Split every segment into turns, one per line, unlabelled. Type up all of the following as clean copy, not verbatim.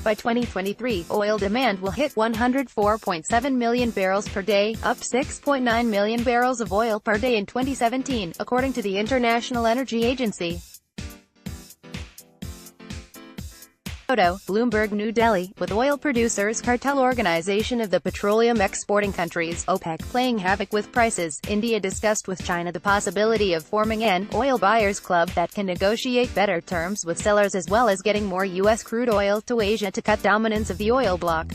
By 2023, oil demand will hit 104.7 million barrels per day, up 6.9 million barrels of oil per day in 2017, according to the International Energy Agency. Photo, BloombergNew Delhi, with oil producers cartel organization of the Petroleum Exporting Countries, OPEC, playing havoc with prices. India discussed with China the possibility of forming an oil buyers club that can negotiate better terms with sellers as well as getting more U.S. crude oil to Asia to cut dominance of the oil bloc.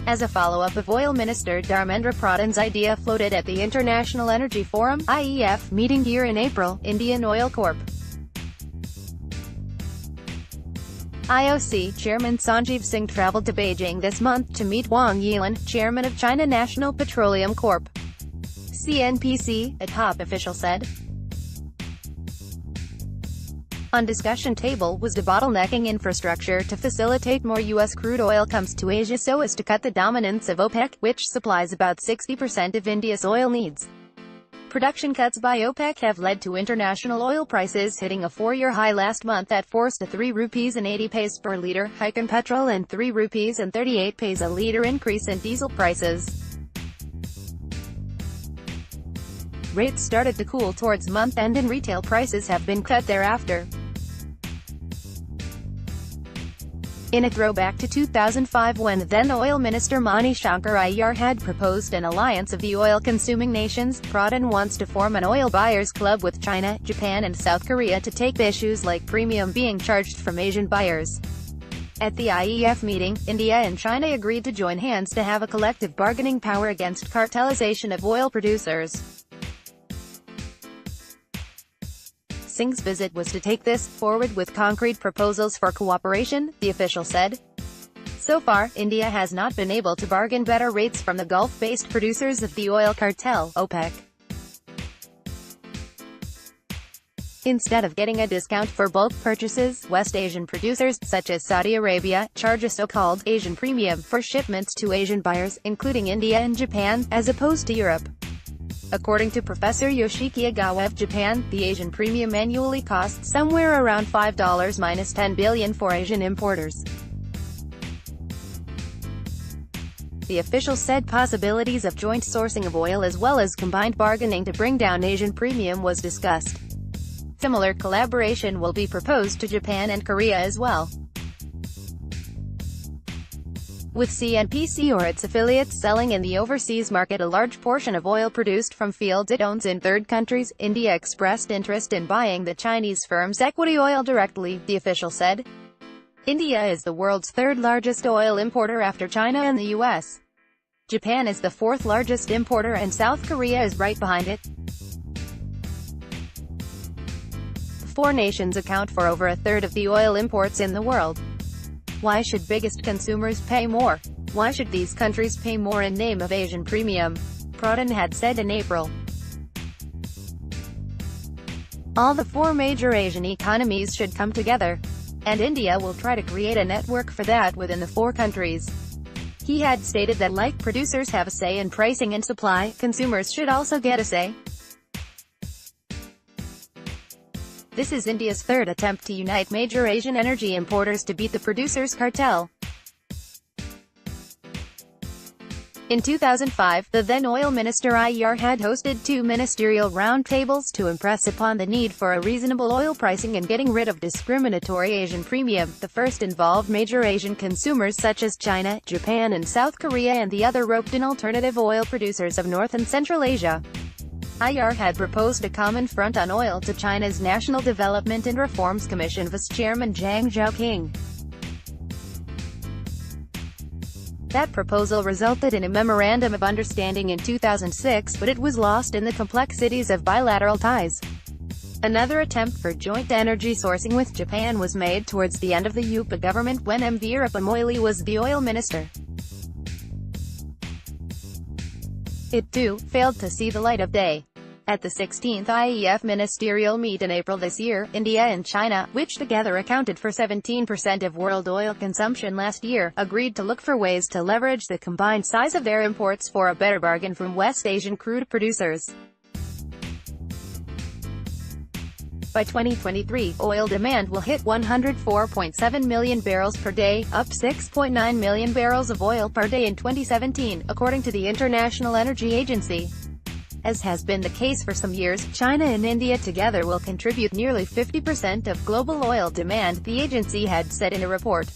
As a follow-up of Oil Minister Dharmendra Pradhan's idea floated at the International Energy Forum (IEF) meeting here in April, Indian Oil Corp. IOC Chairman Sanjeev Singh traveled to Beijing this month to meet Wang Yilan, chairman of China National Petroleum Corp. CNPC, a top official said. On discussion table was debottlenecking infrastructure to facilitate more U.S. crude oil comes to Asia so as to cut the dominance of OPEC, which supplies about 60% of India's oil needs. Production cuts by OPEC have led to international oil prices hitting a four-year high last month that forced a 3 rupees and 80 paise per litre hike in petrol and 3 rupees and 38 paise a litre increase in diesel prices. Rates started to cool towards month-end and retail prices have been cut thereafter. In a throwback to 2005 when then Oil Minister Mani Shankar Iyer had proposed an alliance of the oil-consuming nations, Pradhan wants to form an oil buyers club with China, Japan and South Korea to take issues like premium being charged from Asian buyers. At the IEF meeting, India and China agreed to join hands to have a collective bargaining power against cartelization of oil producers. Singh's visit was to take this forward with concrete proposals for cooperation, the official said. So far, India has not been able to bargain better rates from the Gulf-based producers of the oil cartel, OPEC. Instead of getting a discount for bulk purchases, West Asian producers, such as Saudi Arabia, charge a so-called Asian premium for shipments to Asian buyers, including India and Japan, as opposed to Europe. According to Professor Yoshiki Agawa of Japan, the Asian premium annually costs somewhere around $5 minus 10 billion for Asian importers. The official said possibilities of joint sourcing of oil as well as combined bargaining to bring down Asian premium was discussed. Similar collaboration will be proposed to Japan and Korea as well. With CNPC or its affiliates selling in the overseas market a large portion of oil produced from fields it owns in third countries, India expressed interest in buying the Chinese firm's equity oil directly, the official said. India is the world's third largest oil importer after China and the US. Japan is the fourth largest importer and South Korea is right behind it. The four nations account for over a third of the oil imports in the world. Why should biggest consumers pay more? Why should these countries pay more in name of Asian premium? Pradhan had said in April. All the four major Asian economies should come together. And India will try to create a network for that within the four countries. He had stated that like producers have a say in pricing and supply, consumers should also get a say. This is India's third attempt to unite major Asian energy importers to beat the producers' cartel. In 2005, the then Oil Minister Iyer had hosted two ministerial roundtables to impress upon the need for a reasonable oil pricing and getting rid of discriminatory Asian premium. The first involved major Asian consumers such as China, Japan and South Korea, and the other roped in alternative oil producers of North and Central Asia. Iyer had proposed a common front on oil to China's National Development and Reforms Commission Vice Chairman Zhang Zhaoqing. That proposal resulted in a memorandum of understanding in 2006, but it was lost in the complexities of bilateral ties. Another attempt for joint energy sourcing with Japan was made towards the end of the UPA government when M. Veerappa Moily was the oil minister. It too failed to see the light of day. At the 16th IEF ministerial meet in April this year, India and China, which together accounted for 17% of world oil consumption last year, agreed to look for ways to leverage the combined size of their imports for a better bargain from West Asian crude producers. By 2023, oil demand will hit 104.7 million barrels per day, up 6.9 million barrels of oil per day in 2017, according to the International Energy Agency. As has been the case for some years, China and India together will contribute nearly 50% of global oil demand, the agency had said in a report.